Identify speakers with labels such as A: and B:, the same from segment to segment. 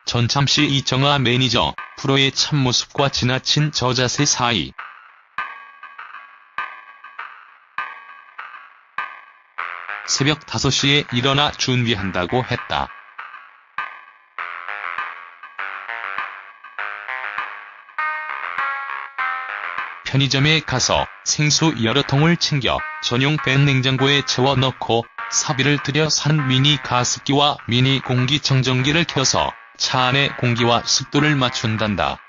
A: 전참시 이청아 매니저, 프로의 참모습과 지나친 저자세 사이. 새벽 5시에 일어나 준비한다고 했다. 편의점에 가서 생수 여러 통을 챙겨 전용 백 냉장고에 채워 넣고 사비를 들여 산 미니 가습기와 미니 공기청정기를 켜서 차 안의 공기와 습도를 맞춘단다.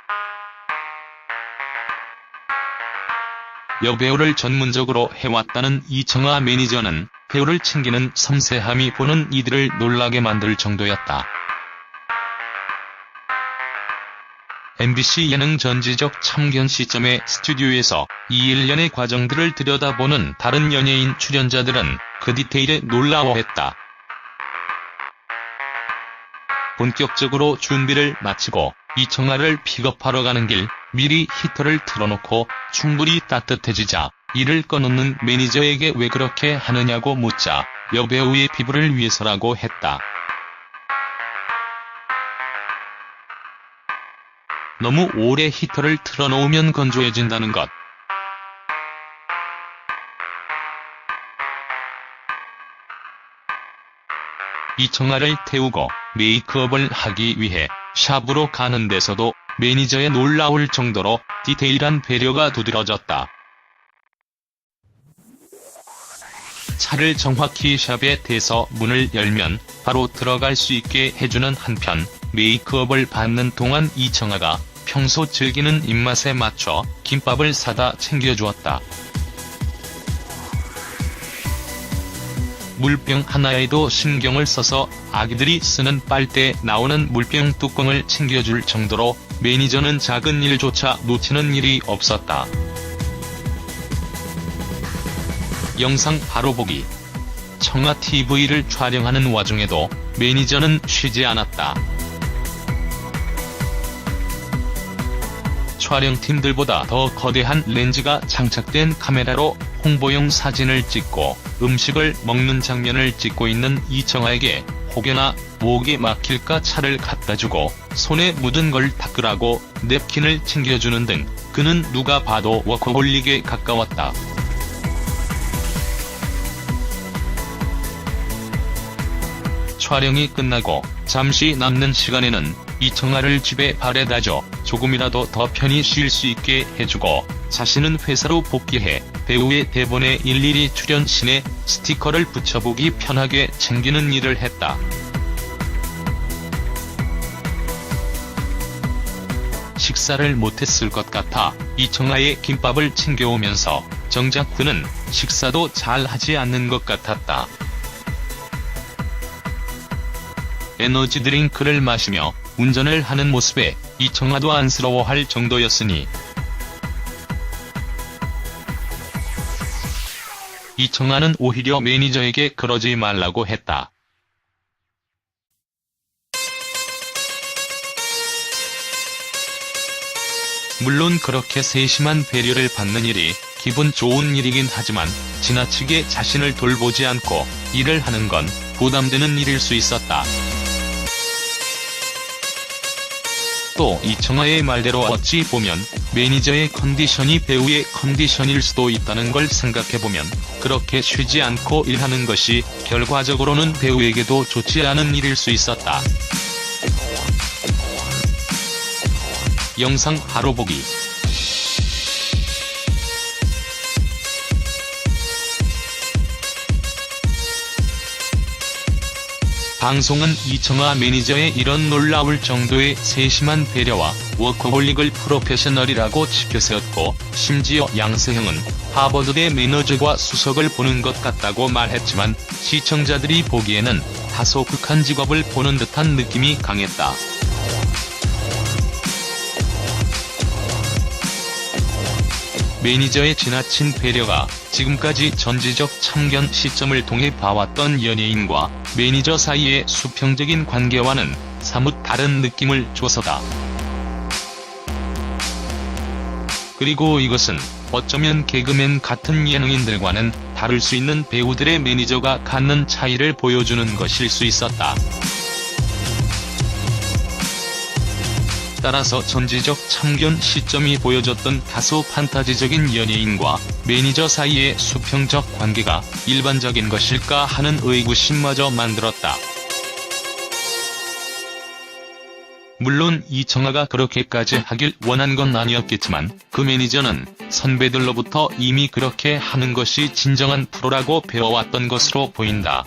A: 여배우를 전문적으로 해왔다는 이청아 매니저는 배우를 챙기는 섬세함이 보는 이들을 놀라게 만들 정도였다. MBC 예능 전지적 참견 시점의 스튜디오에서 이 일련의 과정들을 들여다보는 다른 연예인 출연자들은 그 디테일에 놀라워했다. 본격적으로 준비를 마치고 이청아를 픽업하러 가는 길, 미리 히터를 틀어놓고 충분히 따뜻해지자 이를 꺼놓는 매니저에게 왜 그렇게 하느냐고 묻자 여배우의 피부를 위해서라고 했다. 너무 오래 히터를 틀어놓으면 건조해진다는 것. 이청아를 태우고 메이크업을 하기 위해 샵으로 가는 데서도 매니저의 놀라울 정도로 디테일한 배려가 두드러졌다. 차를 정확히 샵에 대서 문을 열면 바로 들어갈 수 있게 해주는 한편 메이크업을 받는 동안 이청아가 평소 즐기는 입맛에 맞춰 김밥을 사다 챙겨주었다. 물병 하나에도 신경을 써서 아기들이 쓰는 빨대에 나오는 물병 뚜껑을 챙겨줄 정도로 매니저는 작은 일조차 놓치는 일이 없었다. 영상 바로 보기. 청아TV를 촬영하는 와중에도 매니저는 쉬지 않았다. 촬영팀들보다 더 거대한 렌즈가 장착된 카메라로 홍보용 사진을 찍고 음식을 먹는 장면을 찍고 있는 이청아에게 혹여나 목이 막힐까 차를 갖다주고 손에 묻은 걸 닦으라고 냅킨을 챙겨주는 등 그는 누가 봐도 워커홀릭에 가까웠다. 촬영이 끝나고 잠시 남는 시간에는 이청아를 집에 바래다줘 조금이라도 더 편히 쉴 수 있게 해주고 자신은 회사로 복귀해 배우의 대본에 일일이 출연신에 스티커를 붙여보기 편하게 챙기는 일을 했다. 식사를 못했을 것 같아 이청아의 김밥을 챙겨오면서 정작 그는 식사도 잘 하지 않는 것 같았다. 에너지 드링크를 마시며 운전을 하는 모습에 이청아도 안쓰러워할 정도였으니 이청아는 오히려 매니저에게 그러지 말라고 했다. 물론 그렇게 세심한 배려를 받는 일이 기분 좋은 일이긴 하지만 지나치게 자신을 돌보지 않고 일을 하는 건 부담되는 일일 수 있었다. 또 이청아의 말대로 어찌 보면 매니저의 컨디션이 배우의 컨디션일 수도 있다는 걸 생각해보면 그렇게 쉬지 않고 일하는 것이 결과적으로는 배우에게도 좋지 않은 일일 수 있었다. 영상 바로 보기. 방송은 이청아 매니저의 이런 놀라울 정도의 세심한 배려와 워커홀릭을 프로페셔널이라고 치켜세웠고 심지어 양세형은 하버드대 매너저과 수석을 보는 것 같다고 말했지만 시청자들이 보기에는 다소 극한 직업을 보는 듯한 느낌이 강했다. 매니저의 지나친 배려가 지금까지 전지적 참견 시점을 통해 봐왔던 연예인과 매니저 사이의 수평적인 관계와는 사뭇 다른 느낌을 줘서다. 그리고 이것은 어쩌면 개그맨 같은 예능인들과는 다를 수 있는 배우들의 매니저가 갖는 차이를 보여주는 것일 수 있었다. 따라서 전지적 참견 시점이 보여줬던 다소 판타지적인 연예인과 매니저 사이의 수평적 관계가 일반적인 것일까 하는 의구심마저 만들었다. 물론 이청아가 그렇게까지 하길 원한 건 아니었겠지만 그 매니저는 선배들로부터 이미 그렇게 하는 것이 진정한 프로라고 배워왔던 것으로 보인다.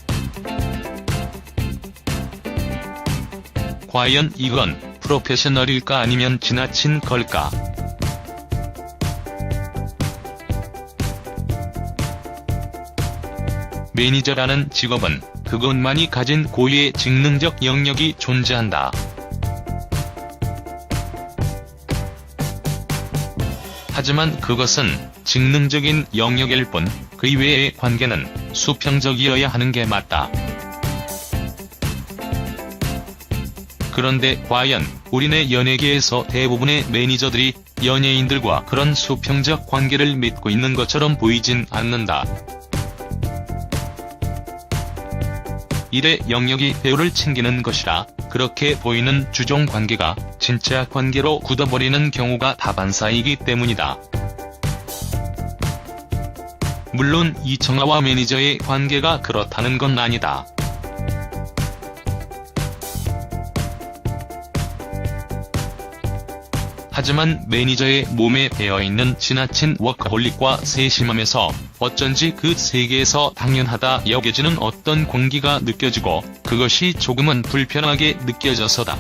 A: 과연 이건 프로페셔널일까 아니면 지나친 걸까? 매니저라는 직업은 그것만이 가진 고유의 직능적 영역이 존재한다. 하지만 그것은 직능적인 영역일 뿐 그 이외의 관계는 수평적이어야 하는 게 맞다. 그런데 과연 우리네 연예계에서 대부분의 매니저들이 연예인들과 그런 수평적 관계를 맺고 있는 것처럼 보이진 않는다. 일의 영역이 배우를 챙기는 것이라 그렇게 보이는 주종 관계가 진짜 관계로 굳어버리는 경우가 다반사이기 때문이다. 물론 이청아와 매니저의 관계가 그렇다는 건 아니다. 하지만 매니저의 몸에 배어있는 지나친 워커홀릭과 세심함에서 어쩐지 그 세계에서 당연하다 여겨지는 어떤 공기가 느껴지고 그것이 조금은 불편하게 느껴져서다.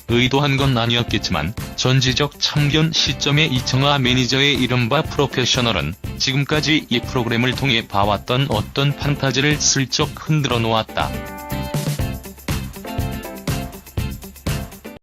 A: 의도한 건 아니었겠지만 전지적 참견 시점의 이청아 매니저의 이른바 프로페셔널은 지금까지 이 프로그램을 통해 봐왔던 어떤 판타지를 슬쩍 흔들어 놓았다.